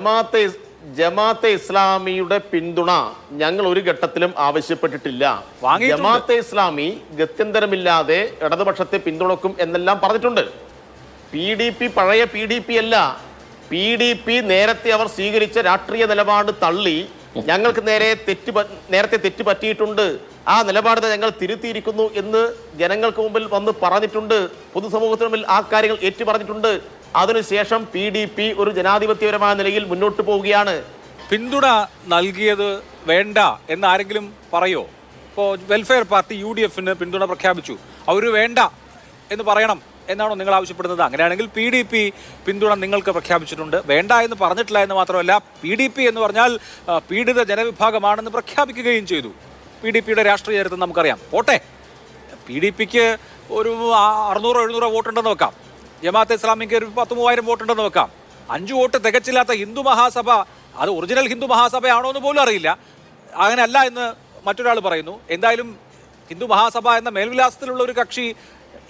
ജമാഅത്തെ ജമാഅത്തെ ഇസ്ലാമിയുടെ പിന്തുണ ഞങ്ങൾ ഒരു ഘട്ടത്തിലും ആവശ്യപ്പെട്ടിട്ടില്ല. ജമാഅത്തെ ഇസ്ലാമി ഗത്യന്തരമില്ലാതെ ഇടതുപക്ഷത്തെ പിന്തുണക്കും എന്നെല്ലാം പറഞ്ഞിട്ടുണ്ട്. PDP പഴയ PDP അല്ല. PDP നേരത്തെ അവർ സ്വീകരിച്ച രാഷ്ട്രീയ നിലപാട് തള്ളി ഞങ്ങൾക്ക് നേരത്തെ തെറ്റ് പറ്റിയിട്ടുണ്ട്, ആ നിലപാട് ഞങ്ങൾ തിരുത്തിയിരിക്കുന്നു എന്ന് ജനങ്ങൾക്ക് മുമ്പിൽ വന്ന് പറഞ്ഞിട്ടുണ്ട്. പൊതുസമൂഹത്തിന് മുമ്പിൽ ആ കാര്യങ്ങൾ ഏറ്റു പറഞ്ഞിട്ടുണ്ട്. അതിനുശേഷം PDP ഒരു ജനാധിപത്യപരമായ നിലയിൽ മുന്നോട്ട് പോവുകയാണ്. പിന്തുണ നൽകിയത് വേണ്ട എന്ന് ആരെങ്കിലും പറയോ? ഇപ്പോൾ വെൽഫെയർ പാർട്ടി UDF-ന് പിന്തുണ പ്രഖ്യാപിച്ചു, അവർ വേണ്ട എന്ന് പറയണം എന്നാണോ നിങ്ങൾ ആവശ്യപ്പെടുന്നത്? അങ്ങനെയാണെങ്കിൽ PDP പിന്തുണ നിങ്ങൾക്ക് പ്രഖ്യാപിച്ചിട്ടുണ്ട്, വേണ്ട എന്ന് പറഞ്ഞിട്ടില്ല എന്ന് മാത്രമല്ല PDP എന്ന് പറഞ്ഞാൽ പീഡിത ജനവിഭാഗമാണെന്ന് പ്രഖ്യാപിക്കുകയും ചെയ്തു. PDP-യുടെ രാഷ്ട്രീയ ചരിത്രം നമുക്കറിയാം. പോട്ടെ, PDP-ക്ക് ഒരു 600-700 വോട്ടുണ്ടെന്ന് വെക്കാം, ജമാഅത്തെ ഇസ്ലാമിക്ക് ഒരു 10,000-3000 വോട്ടുണ്ടെന്ന് വെക്കാം. 5 വോട്ട് തികച്ചില്ലാത്ത ഹിന്ദു മഹാസഭ, അത് ഒറിജിനൽ ഹിന്ദു മഹാസഭയാണോ എന്ന് പോലും അറിയില്ല, അങ്ങനെയല്ല എന്ന് മറ്റൊരാൾ പറയുന്നു. എന്തായാലും ഹിന്ദു മഹാസഭ എന്ന മേൽവിലാസത്തിലുള്ള ഒരു കക്ഷി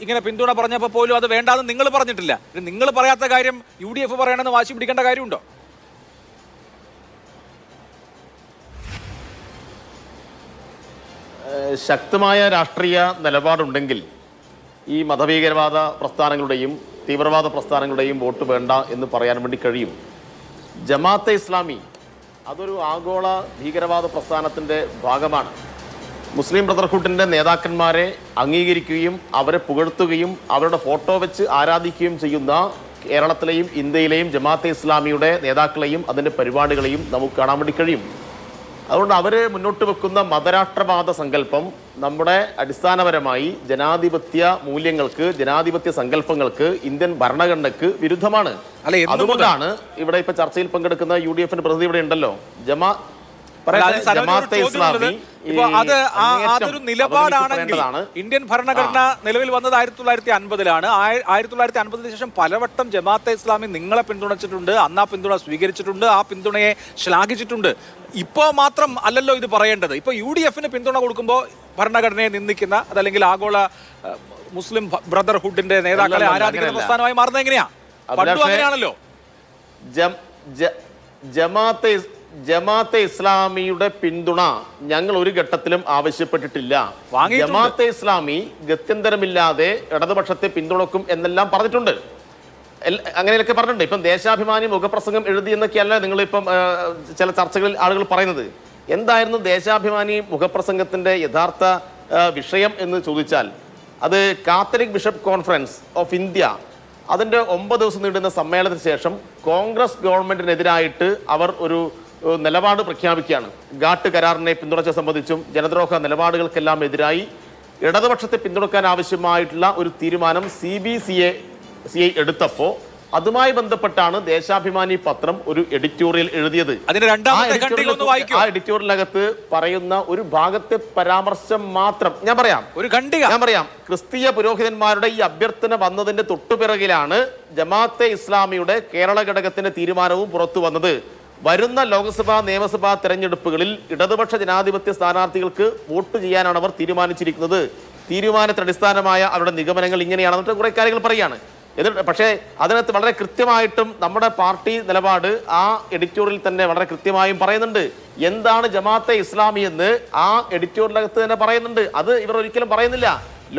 ഇങ്ങനെ പിന്തുണ പറഞ്ഞപ്പോൾ പോലും അത് വേണ്ടാന്ന് നിങ്ങൾ പറഞ്ഞിട്ടില്ല. നിങ്ങൾ പറയാത്ത കാര്യം UDF പറയണമെന്ന് വാശി പിടിക്കേണ്ട കാര്യമുണ്ടോ? ശക്തമായ രാഷ്ട്രീയ നിലപാടുണ്ടെങ്കിൽ ഈ മതഭീകരവാദ പ്രസ്ഥാനങ്ങളുടെയും തീവ്രവാദ പ്രസ്ഥാനങ്ങളുടെയും വോട്ട് വേണ്ട എന്ന് പറയാൻ വേണ്ടി കഴിയും. ജമാഅത്തെ ഇസ്ലാമി അതൊരു ആഗോള ഭീകരവാദ പ്രസ്ഥാനത്തിൻ്റെ ഭാഗമാണ്. മുസ്ലിം ബ്രദർഹുഡിൻ്റെ നേതാക്കന്മാരെ അംഗീകരിക്കുകയും അവരെ പുകഴ്ത്തുകയും അവരുടെ ഫോട്ടോ വെച്ച് ആരാധിക്കുകയും ചെയ്യുന്ന കേരളത്തിലെയും ഇന്ത്യയിലെയും ജമാഅത്തെ ഇസ്ലാമിയുടെ നേതാക്കളെയും അതിൻ്റെ പരിപാടികളെയും നമുക്ക് കാണാൻ വേണ്ടി കഴിയും. അതുകൊണ്ട് അവർ മുന്നോട്ട് വെക്കുന്ന മതരാഷ്ട്രവാദ സങ്കല്പം നമ്മുടെ അടിസ്ഥാനപരമായി ജനാധിപത്യ മൂല്യങ്ങൾക്ക്, ജനാധിപത്യ സങ്കല്പങ്ങൾക്ക്, ഇന്ത്യൻ ഭരണഘടനയ്ക്ക് വിരുദ്ധമാണ്. അതുകൊണ്ടാണ് ഇവിടെ ഇപ്പൊ ചർച്ചയിൽ പങ്കെടുക്കുന്ന UDF-ന്റെ പ്രതിനിധി ഇവിടെ ഉണ്ടല്ലോ, ജമാഅത്തെ ഇസ്ലാമി. അതൊരു നിലപാടാണെങ്കിൽ ഇന്ത്യൻ ഭരണഘടന നിലവിൽ വന്നത് 1950-ലാണ്. 1950-ന് ശേഷം പലവട്ടം ജമാഅത്തെ ഇസ്ലാമി നിങ്ങളെ പിന്തുണച്ചിട്ടുണ്ട്, അന്ന് ആ പിന്തുണ സ്വീകരിച്ചിട്ടുണ്ട്, ആ പിന്തുണയെ ശ്ലാഘിച്ചിട്ടുണ്ട്. ഇപ്പോൾ മാത്രം അല്ലല്ലോ ഇത് പറയേണ്ടത്. ഇപ്പൊ UDF-ന് പിന്തുണ കൊടുക്കുമ്പോൾ ഭരണഘടനയെ നിന്ദിക്കുന്ന, അതല്ലെങ്കിൽ ആഗോള മുസ്ലിം ബ്രദർഹുഡിന്റെ നേതാക്കളെ ആരാധിക്കുന്ന പ്രസ്ഥാനമായി മാറുന്നത് എങ്ങനെയാ? പണ്ടും അങ്ങനെയാണല്ലോ. ജമാഅത്തെ ഇസ്ലാമിയുടെ പിന്തുണ ഞങ്ങൾ ഒരു ഘട്ടത്തിലും ആവശ്യപ്പെട്ടിട്ടില്ല. ജമാഅത്തെ ഇസ്ലാമി ഗത്യന്തരമില്ലാതെ ഇടതുപക്ഷത്തെ പിന്തുണക്കും എന്നെല്ലാം പറഞ്ഞിട്ടുണ്ട്, അങ്ങനെയൊക്കെ പറഞ്ഞിട്ടുണ്ട്. ഇപ്പം ദേശാഭിമാനി മുഖപ്രസംഗം എഴുതി എന്നൊക്കെയല്ല നിങ്ങളിപ്പം ചില ചർച്ചകളിൽ ആളുകൾ പറയുന്നത്. എന്തായിരുന്നു ദേശാഭിമാനി മുഖപ്രസംഗത്തിന്റെ യഥാർത്ഥ വിഷയം എന്ന് ചോദിച്ചാൽ, അത് Catholic bishop conference of India അതിൻ്റെ 9 ദിവസം നീണ്ടുന്ന സമ്മേളനത്തിന് ശേഷം കോൺഗ്രസ് ഗവൺമെന്റിനെതിരായിട്ട് അവർ ഒരു നിലപാട് പ്രഖ്യാപിക്കുകയാണ്. ഘാട്ട് കരാറിനെ പിന്തുണച്ച സംബന്ധിച്ചും ജനദ്രോഹ നിലപാടുകൾക്കെല്ലാം എതിരായി ഇടതുപക്ഷത്തെ പിന്തുണക്കാൻ ആവശ്യമായിട്ടുള്ള ഒരു തീരുമാനം CBCI എടുത്തപ്പോൾ അതുമായി ബന്ധപ്പെട്ടാണ് ദേശാഭിമാനി പത്രം ഒരു എഡിറ്റോറിയൽ എഴുതിയത്. ആ എഡിറ്റോറിയലിനകത്ത് പറയുന്ന ഒരു ഭാഗത്തെ പരാമർശം മാത്രം ഞാൻ പറയാം. ക്രിസ്തീയ പുരോഹിതന്മാരുടെ ഈ അഭ്യർത്ഥന വന്നതിന്റെ തൊട്ടുപിറകിലാണ് ജമാഅത്തെ ഇസ്ലാമിയുടെ കേരള ഘടകത്തിന്റെ തീരുമാനവും പുറത്തു വന്നത്. വരുന്ന ലോക്സഭാ നിയമസഭാ തെരഞ്ഞെടുപ്പുകളിൽ ഇടതുപക്ഷ ജനാധിപത്യ സ്ഥാനാർത്ഥികൾക്ക് വോട്ട് ചെയ്യാനാണ് അവർ തീരുമാനിച്ചിരിക്കുന്നത്. തീരുമാനത്തിന് അടിസ്ഥാനമായ അവരുടെ നിഗമനങ്ങൾ ഇങ്ങനെയാണെന്നിട്ട് കുറെ കാര്യങ്ങൾ പറയുകയാണ്. പക്ഷേ അതിനകത്ത് വളരെ കൃത്യമായിട്ടും നമ്മുടെ പാർട്ടി നിലപാട് ആ എഡിറ്റോറിയൽ തന്നെ വളരെ കൃത്യമായും പറയുന്നുണ്ട്. എന്താണ് ജമാഅത്തെ ഇസ്ലാമി എന്ന് ആ എഡിറ്റോറിയലിനകത്ത് തന്നെ പറയുന്നുണ്ട്. അത് ഇവർ ഒരിക്കലും പറയുന്നില്ല.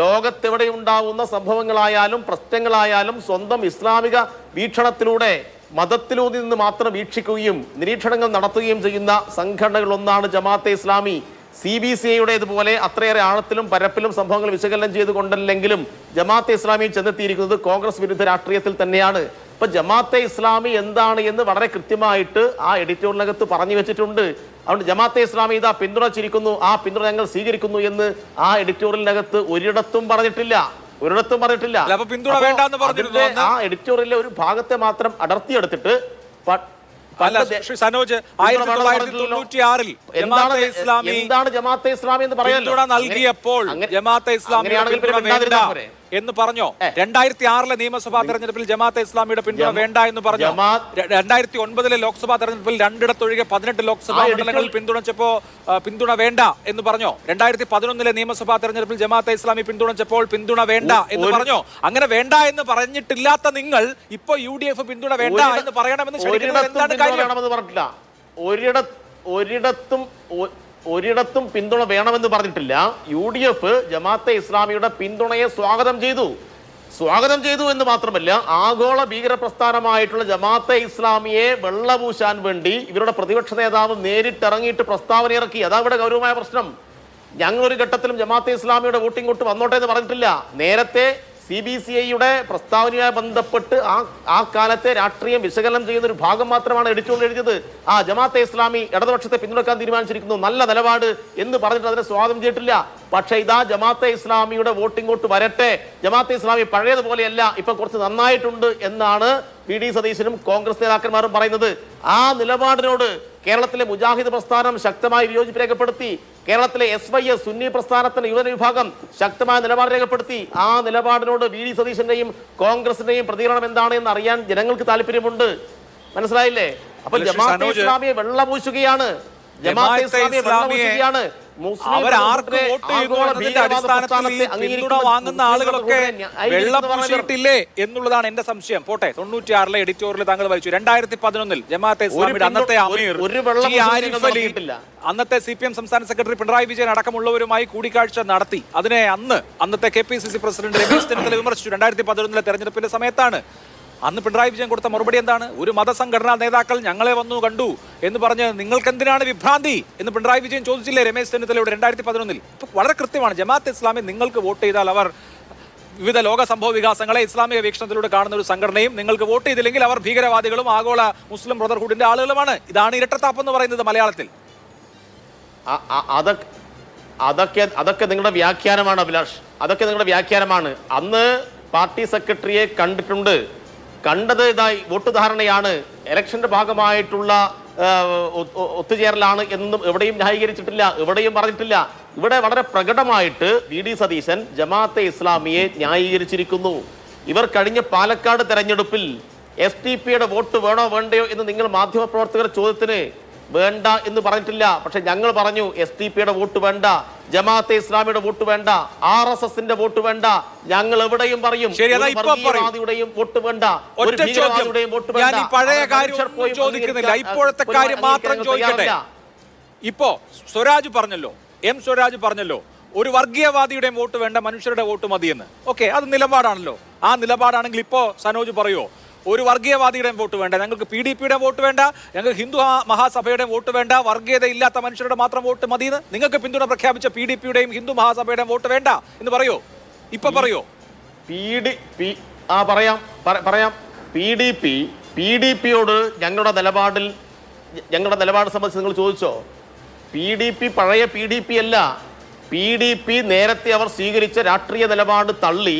ലോകത്തെവിടെ ഉണ്ടാവുന്ന സംഭവങ്ങളായാലും പ്രശ്നങ്ങളായാലും സ്വന്തം ഇസ്ലാമിക വീക്ഷണത്തിലൂടെ മതത്തിലൂടെ നിന്ന് മാത്രം വീക്ഷിക്കുകയും നിരീക്ഷണങ്ങൾ നടത്തുകയും ചെയ്യുന്ന സംഘടനകളൊന്നാണ് ജമാഅത്തെ ഇസ്ലാമി. CBCI-യുടെ ഇതുപോലെ അത്രയേറെ ആഴത്തിലും പരപ്പിലും സംഭവങ്ങൾ വിശകലനം ചെയ്തുകൊണ്ടല്ലെങ്കിലും ജമാഅത്തെ ഇസ്ലാമി ചെന്നെത്തിയിരിക്കുന്നത് കോൺഗ്രസ് വിരുദ്ധ രാഷ്ട്രീയത്തിൽ തന്നെയാണ്. ഇപ്പൊ ജമാഅത്തെ ഇസ്ലാമി എന്താണ് എന്ന് വളരെ കൃത്യമായിട്ട് ആ എഡിറ്റോറിയലിനകത്ത് പറഞ്ഞു വെച്ചിട്ടുണ്ട്. അതുകൊണ്ട് ജമാഅത്തെ ഇസ്ലാമി ഇതാ പിന്തുണച്ചിരിക്കുന്നു, ആ പിന്തുണ ഞങ്ങൾ സ്വീകരിക്കുന്നു എന്ന് ആ എഡിറ്റോറിയലിനകത്ത് ഒരിടത്തും പറഞ്ഞിട്ടില്ല. ആ എഡിറ്റോറിയലിലെ ഒരു ഭാഗത്തെ മാത്രം അടർത്തിയെടുത്തിട്ട് സനോജ് 1996-ൽ എന്താണ് ജമാഅത്തെ ഇസ്ലാമി എന്ന് പറയാൻ നൽകിയപ്പോൾ ജമാഅത്തെ ഇസ്ലാമി എന്ന് പറഞ്ഞോ? 2006 നിയമസഭാ തെരഞ്ഞെടുപ്പിൽ ജമാഅത്തെ ഇസ്ലാമിയുടെ പിന്തുണ വേണ്ട എന്ന് പറഞ്ഞോ? 2009 ലോക്സഭാ തെരഞ്ഞെടുപ്പിൽ 2 18 ലോക്സഭാ മണ്ഡലങ്ങളിൽ പിന്തുണച്ചപ്പോ പിന്തുണ വേണ്ട എന്ന് പറഞ്ഞോ? 2011 നിയമസഭാ തെരഞ്ഞെടുപ്പിൽ ജമാഅത്തെ ഇസ്ലാമി പിന്തുണച്ചപ്പോൾ പിന്തുണ വേണ്ട എന്ന് പറഞ്ഞോ? അങ്ങനെ വേണ്ട എന്ന് പറഞ്ഞിട്ടില്ലാത്ത നിങ്ങൾ ഇപ്പൊ UDF പിന്തുണ വേണ്ട എന്ന് പറയണമെന്ന് എന്താണ് കാര്യം? ഒരിടത്തും പിന്തുണ വേണമെന്ന് പറഞ്ഞിട്ടില്ല. UDF ജമാഅത്തെ ഇസ്ലാമിയുടെ പിന്തുണയെ സ്വാഗതം ചെയ്തു എന്ന് മാത്രമല്ല, ആഗോള ഭീകര പ്രസ്ഥാനമായിട്ടുള്ള ജമാഅത്തെ ഇസ്ലാമിയെ വെള്ളപൂശാൻ വേണ്ടി ഇവരുടെ പ്രതിപക്ഷ നേതാവ് നേരിട്ടിറങ്ങിയിട്ട് പ്രസ്താവന ഇറക്കി. അതാ ഇവിടെ ഗൗരവമായ പ്രശ്നം. ഞങ്ങളൊരു ഘട്ടത്തിലും ജമാഅത്തെ ഇസ്ലാമിയുടെ വോട്ടിംഗ് കൊണ്ട് വന്നോട്ടെ എന്ന് പറഞ്ഞിട്ടില്ല. നേരത്തെ CBCIയുടെ പ്രസ്താവനയുമായി ബന്ധപ്പെട്ട് ആ കാലത്തെ രാഷ്ട്രീയം വിശകലനം ചെയ്യുന്ന ഒരു ഭാഗം മാത്രമാണ് എടുത്തുകൊണ്ട് എഴുതിയത്. ജമാഅത്തെ ഇസ്ലാമി ഇടതുപക്ഷത്തെ പിന്തുണക്കാൻ തീരുമാനിച്ചിരിക്കുന്നു, നല്ല നിലപാട് എന്ന് പറഞ്ഞിട്ട് അതിനെ സ്വാഗതം ചെയ്തിട്ടില്ല. പക്ഷേ ഇതാ ജമാഅത്തെ ഇസ്ലാമിയുടെ വോട്ടിംഗ് വരട്ടെ, ജമാഅത്തെ ഇസ്ലാമി പഴയതുപോലെയല്ല, ഇപ്പൊ കുറച്ച് നന്നായിട്ടുണ്ട് എന്നാണ് VD സതീശനും കോൺഗ്രസ് നേതാക്കന്മാരും പറയുന്നത്. ആ നിലപാടിനോട് കേരളത്തിലെ മുജാഹിദ് പ്രസ്ഥാനം ശക്തമായി വിയോജിപ്പ് രേഖപ്പെടുത്തി. കേരളത്തിലെ SYS സുന്നി പ്രസ്ഥാനത്തിന്റെ യുവജന വിഭാഗം ശക്തമായ നിലപാട് രേഖപ്പെടുത്തി. ആ നിലപാടിനോട് VD സതീശന്റെയും കോൺഗ്രസിന്റെയും പ്രതികരണം എന്താണ് എന്ന് അറിയാൻ ജനങ്ങൾക്ക് താല്പര്യമുണ്ട്. മനസ്സിലായില്ലേ? അപ്പൊ ജമാഅത്തെ ഇസ്ലാമിയെ വെള്ളപൂശുകയാണ്. ജമാഅത്തെ ഇസ്ലാമിയെ വെള്ളപൂശുകയാണ്. അവർ ആർക്ക് വോട്ട് ചെയ്യുന്നു എന്നതിന്റെ അടിസ്ഥാനത്തിൽ പിന്തുണ വാങ്ങുന്ന ആളുകളൊക്കെ വെള്ളം പൂശിയിട്ടില്ലേ എന്നുള്ളതാണ് എന്റെ സംശയം. പോട്ടെ, 96 എഡിറ്റോറിയൽ താങ്കൾ വായിച്ചു. 2011 ജമാഅത്തെ ഇസ്ലാമിയുടെ അന്നത്തെ അമീർ ആരിഫ് അലി, അന്നത്തെ CPM സംസ്ഥാന സെക്രട്ടറി പിണറായി വിജയൻ അടക്കമുള്ളവരുമായി കൂടിക്കാഴ്ച നടത്തി. അതിനെ അന്നത്തെ KPCC പ്രസിഡന്റ് രമേശ് ചെന്നിത്തല വിമർശിച്ചു. 2011 തെരഞ്ഞെടുപ്പിന്റെ സമയത്താണ്. അന്ന് പിണറായി വിജയൻ കൊടുത്ത മറുപടി എന്താണ്? ഒരു മതസംഘടനാ നേതാക്കൾ ഞങ്ങളെ വന്നു കണ്ടു എന്ന് പറഞ്ഞ് നിങ്ങൾക്ക് എന്തിനാണ് വിഭ്രാന്തി എന്ന് പിണറായി വിജയൻ ചോദിച്ചില്ലേ രമേശ് ചെന്നിത്തലയോട് 2011? ഇപ്പൊ വളരെ കൃത്യമാണ്. ജമാഅത്തെ ഇസ്ലാമി നിങ്ങൾക്ക് വോട്ട് ചെയ്താൽ അവർ വിവിധ ലോക സംഭവ വികാസങ്ങളെ ഇസ്ലാമിക വീക്ഷണത്തിലൂടെ കാണുന്ന ഒരു സംഘടനയും, നിങ്ങൾക്ക് വോട്ട് ചെയ്തില്ലെങ്കിൽ അവർ ഭീകരവാദികളും ആഗോള മുസ്ലിം ബ്രദർഹുഡിന്റെ ആളുകളുമാണ്. ഇതാണ് ഇരട്ടത്താപ്പ് എന്ന് പറയുന്നത് മലയാളത്തിൽ. അതൊക്കെ നിങ്ങളുടെ വ്യാഖ്യാനമാണ് അഭിലാഷ്, അതൊക്കെ നിങ്ങളുടെ വ്യാഖ്യാനമാണ്. അന്ന് പാർട്ടി സെക്രട്ടറിയെ കണ്ടത് ഇതായി വോട്ട് ധാരണയാണ്, ഇലക്ഷന്റെ ഭാഗമായിട്ടുള്ള ഒത്തുചേരലാണ് എന്നും എവിടെയും ന്യായീകരിച്ചിട്ടില്ല, എവിടെയും പറഞ്ഞിട്ടില്ല. ഇവിടെ വളരെ പ്രകടമായിട്ട് VD സതീശൻ ജമാഅത്തെ ഇസ്ലാമിയെ ന്യായീകരിച്ചിരിക്കുന്നു. ഇവർ കഴിഞ്ഞ പാലക്കാട് തെരഞ്ഞെടുപ്പിൽ STPയുടെ വോട്ട് വേണോ വേണ്ടയോ എന്ന് നിങ്ങൾ മാധ്യമപ്രവർത്തകർ ചോദ്യത്തിന് വേണ്ട എന്ന് പറഞ്ഞിട്ടില്ല. പക്ഷെ ഞങ്ങൾ പറഞ്ഞു STPയുടെ വോട്ട് വേണ്ട, ജമാഅത്തെ ഇസ്ലാമിയുടെ വോട്ട് വേണ്ട, RSSന്റെ വോട്ട് വേണ്ട. ഞങ്ങൾ എവിടെയും പറയും വർഗീയവാദിയുടെയും വോട്ട് വേണ്ട, ഒരു ഭീകരവാദിയുടെയും വോട്ട് വേണ്ട. ഇപ്പോഴത്തെ കാര്യം മാത്രം ചോദിക്കട്ടെ. ഇപ്പോ സ്വരാജ് പറഞ്ഞല്ലോ ഒരു വർഗീയവാദിയുടെയും വോട്ട് വേണ്ട, മനുഷ്യരുടെ വോട്ട് മതിയെന്ന്. ഓക്കെ, അത് നിലപാടാണല്ലോ. ആ നിലപാടാണെങ്കിൽ ഇപ്പോ സനോജ് പറയോ ഒരു വർഗീയവാദിയുടെയും വോട്ട് വേണ്ട, ഞങ്ങൾക്ക് PDPയുടെ വോട്ട് വേണ്ട, ഞങ്ങൾക്ക് ഹിന്ദു മഹാസഭയുടെ വോട്ട് വേണ്ട, വർഗീയത ഇല്ലാത്ത മനുഷ്യരുടെ മാത്രം വോട്ട് മതിയെന്ന്? നിങ്ങൾക്ക് പിന്തുണ പ്രഖ്യാപിച്ച PDPയുടെയും ഹിന്ദു മഹാസഭയുടെയും വോട്ട് വേണ്ട എന്ന് പറയോ? ഇപ്പൊ പറയോ? പറയാം. PDPയോട് ഞങ്ങളുടെ നിലപാട് സംബന്ധിച്ച് നിങ്ങൾ ചോദിച്ചോ? PDP പഴയ PDP അല്ല. PDP നേരത്തെ അവർ സ്വീകരിച്ച രാഷ്ട്രീയ നിലപാട് തള്ളി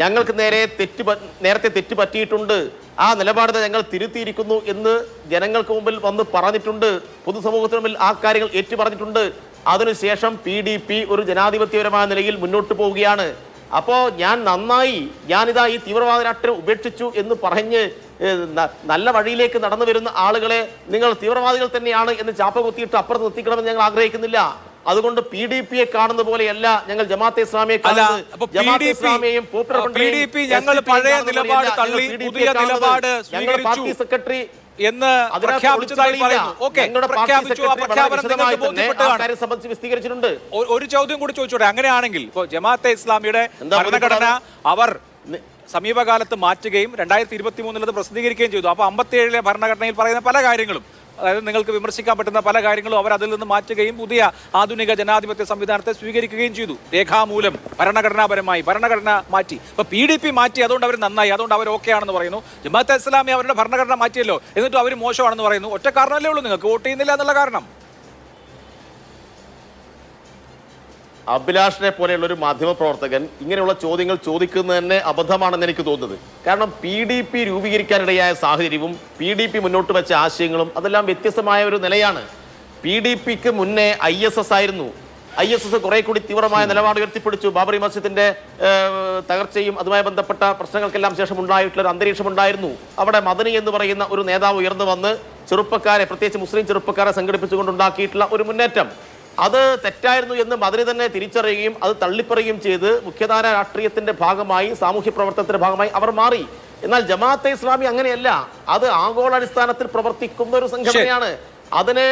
ഞങ്ങൾക്ക് നേരത്തെ തെറ്റ് പറ്റിയിട്ടുണ്ട്, ആ നിലപാട് ഞങ്ങൾ തിരുത്തിയിരിക്കുന്നു എന്ന് ജനങ്ങൾക്ക് മുമ്പിൽ വന്ന് പറഞ്ഞിട്ടുണ്ട്. പൊതുസമൂഹത്തിന് മുമ്പിൽ ആ കാര്യങ്ങൾ ഏറ്റു പറഞ്ഞിട്ടുണ്ട്. അതിനുശേഷം PDP ഒരു ജനാധിപത്യപരമായ നിലയിൽ മുന്നോട്ട് പോവുകയാണ്. അപ്പോൾ ഞാനിതാ ഈ തീവ്രവാദ രാഷ്ട്രീയം ഉപേക്ഷിച്ചു എന്ന് പറഞ്ഞ് നല്ല വഴിയിലേക്ക് നടന്നു വരുന്ന ആളുകളെ നിങ്ങൾ തീവ്രവാദികൾ തന്നെയാണ് എന്ന് ചാപ്പ കുത്തിയിട്ട് അപ്പുറത്ത് നിർത്തിക്കണമെന്ന് ഞങ്ങൾ ആഗ്രഹിക്കുന്നില്ല. അതുകൊണ്ട് PDPയെ കാണുന്ന പോലെയല്ല ഞങ്ങൾ ജമാഅത്തെ ഇസ്ലാമിയെ കാണുന്നത്. ജമാഅത്തെ ഇസ്ലാമിയെയും പാർട്ടി സെക്രട്ടറി എന്ന് പ്രഖ്യാപിച്ചതായി പറയുന്നു. വിശദീകരിച്ചിട്ടുണ്ട്. ഒരു ചോദ്യം കൂടി ചോദിച്ചോട്ടെ. അങ്ങനെയാണെങ്കിൽ ഇപ്പോൾ ജമാഅത്തെ ഇസ്ലാമിയുടെ ഭരണഘടന അവർ സമീപകാലത്ത് മാറ്റുകയും 2023 അത് പ്രസിദ്ധീകരിക്കുകയും ചെയ്തു. അപ്പോൾ 57 ഭരണഘടനയിൽ പറയുന്ന പല കാര്യങ്ങളും, അതായത് നിങ്ങൾക്ക് വിമർശിക്കാൻ പറ്റുന്ന പല കാര്യങ്ങളും അവർ അതിൽ നിന്ന് മാറ്റുകയും പുതിയ ആധുനിക ജനാധിപത്യ സംവിധാനത്തെ സ്വീകരിക്കുകയും ചെയ്തു. രേഖാമൂലം ഭരണഘടന മാറ്റി. ഇപ്പൊ PDP മാറ്റി, അതുകൊണ്ട് അവർ നന്നായി, അതുകൊണ്ട് അവർ ഓക്കെ ആണെന്ന് പറയുന്നു. ജമാഅത്തെ ഇസ്ലാമി അവരുടെ ഭരണഘടന മാറ്റിയല്ലോ, എന്നിട്ടും അവർ മോശമാണെന്ന് പറയുന്നു. ഒറ്റ കാരണമല്ലേ ഉള്ളൂ, നിങ്ങൾക്ക് വോട്ട് ചെയ്യുന്നില്ല എന്നുള്ള കാരണം. അഭിലാഷിനെ പോലെയുള്ള ഒരു മാധ്യമപ്രവർത്തകൻ ഇങ്ങനെയുള്ള ചോദ്യങ്ങൾ ചോദിക്കുന്നത് തന്നെ അബദ്ധമാണെന്ന് എനിക്ക് തോന്നുന്നത്. കാരണം PDP രൂപീകരിക്കാനിടയായ സാഹചര്യവും PDP മുന്നോട്ട് വെച്ച ആശയങ്ങളും അതെല്ലാം വ്യത്യസ്തമായ ഒരു നിലയാണ്. PDPക്ക് മുന്നേ ISS ആയിരുന്നു, ISS കുറെ കൂടി തീവ്രമായ നിലപാട് ഉയർത്തിപ്പിടിച്ചു. ബാബറി മസ്ജിദിന്റെ തകർച്ചയും അതുമായി ബന്ധപ്പെട്ട പ്രശ്നങ്ങൾക്കെല്ലാം ശേഷം ഉണ്ടായിട്ടുള്ള ഒരു അന്തരീക്ഷം ഉണ്ടായിരുന്നു. അവിടെ മദനി എന്ന് പറയുന്ന ഒരു നേതാവ് ഉയർന്നു വന്ന് ചെറുപ്പക്കാരെ, പ്രത്യേകിച്ച് മുസ്ലിം ചെറുപ്പക്കാരെ സംഘടിപ്പിച്ചുകൊണ്ടുണ്ടാക്കിയിട്ടുള്ള ഒരു മുന്നേറ്റം അത് തെറ്റായിരുന്നു എന്ന് മദനി തന്നെ തിരിച്ചറിയുകയും അത് തള്ളിപ്പറയുകയും ചെയ്ത് മുഖ്യധാര രാഷ്ട്രീയത്തിന്റെ ഭാഗമായി, സാമൂഹ്യ പ്രവർത്തനത്തിന്റെ ഭാഗമായി അവർ മാറി. എന്നാൽ ജമാഅത്തെ ഇസ്ലാമി അങ്ങനെയല്ല. അത് ആഗോളാടിസ്ഥാനത്തിൽ പ്രവർത്തിക്കുന്ന ഒരു സംഘടനയാണ്. അതിന്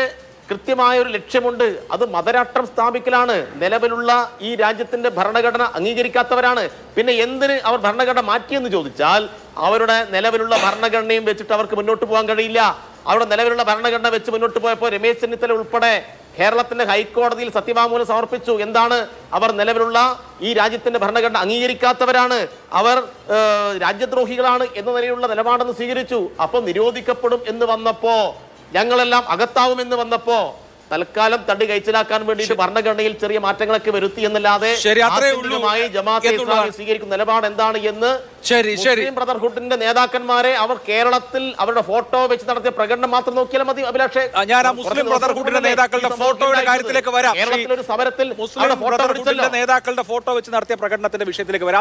കൃത്യമായ ഒരു ലക്ഷ്യമുണ്ട്. അത് മതരാഷ്ട്രം സ്ഥാപിക്കലാണ്. നിലവിലുള്ള ഈ രാജ്യത്തിന്റെ ഭരണഘടന അംഗീകരിക്കാത്തവരാണ്. പിന്നെ എന്തിന് അവർ ഭരണഘടന മാറ്റിയെന്ന് ചോദിച്ചാൽ അവരുടെ നിലവിലുള്ള ഭരണഘടനയും വെച്ചിട്ട് അവർക്ക് മുന്നോട്ട് പോകാൻ കഴിയില്ല. അവരുടെ നിലവിലുള്ള ഭരണഘടന വെച്ച് മുന്നോട്ട് പോയപ്പോൾ രമേശ് ചെന്നിത്തല ഉൾപ്പെടെ കേരളത്തിന്റെ ഹൈക്കോടതിയിൽ സത്യവാങ്മൂലം സമർപ്പിച്ചു. എന്താണ്? അവർ നിലവിലുള്ള ഈ രാജ്യത്തിന്റെ ഭരണഘടന അംഗീകരിക്കാത്തവരാണ്, അവർ രാജ്യദ്രോഹികളാണ് എന്ന നിലയിലുള്ള നിലപാടെന്ന് സ്വീകരിച്ചു. അപ്പൊ നിരോധിക്കപ്പെടും എന്ന് വന്നപ്പോ, ഞങ്ങളെല്ലാം അകത്താവുമെന്ന് വന്നപ്പോ തൽക്കാലം തടി കൈച്ചിലാക്കാൻ വേണ്ടിയിട്ട് ഭരണഘടനയിൽ ചെറിയ മാറ്റങ്ങളൊക്കെ വരുത്തി എന്നല്ലാതെ ജമാഅത്തെ ഇസ്ലാമി സ്വീകരിക്കുന്ന നിലപാട് എന്താണ് എന്ന് മുസ്ലിം ബ്രദർഹുഡിന്റെ നേതാക്കന്മാരെ അവർ കേരളത്തിൽ അവരുടെ ഫോട്ടോ വെച്ച് നടത്തിയ പ്രകടനം മാത്രം നോക്കിയാൽ മതി. അഭിലാഷേ, ഞാൻ മുസ്ലിം ബ്രദർഹുഡിന്റെ നേതാക്കളുടെ ഫോട്ടോയുടെ കാര്യത്തിലേക്ക് വരാം. കേരളത്തിലൊരു സമരത്തിൽ മുസ്ലിം ബ്രദർഹുഡിന്റെ നേതാക്കളുടെ ഫോട്ടോ വെച്ച് നടത്തിയ പ്രകടനത്തിന്റെ വിഷയത്തിലേക്ക് വരാം.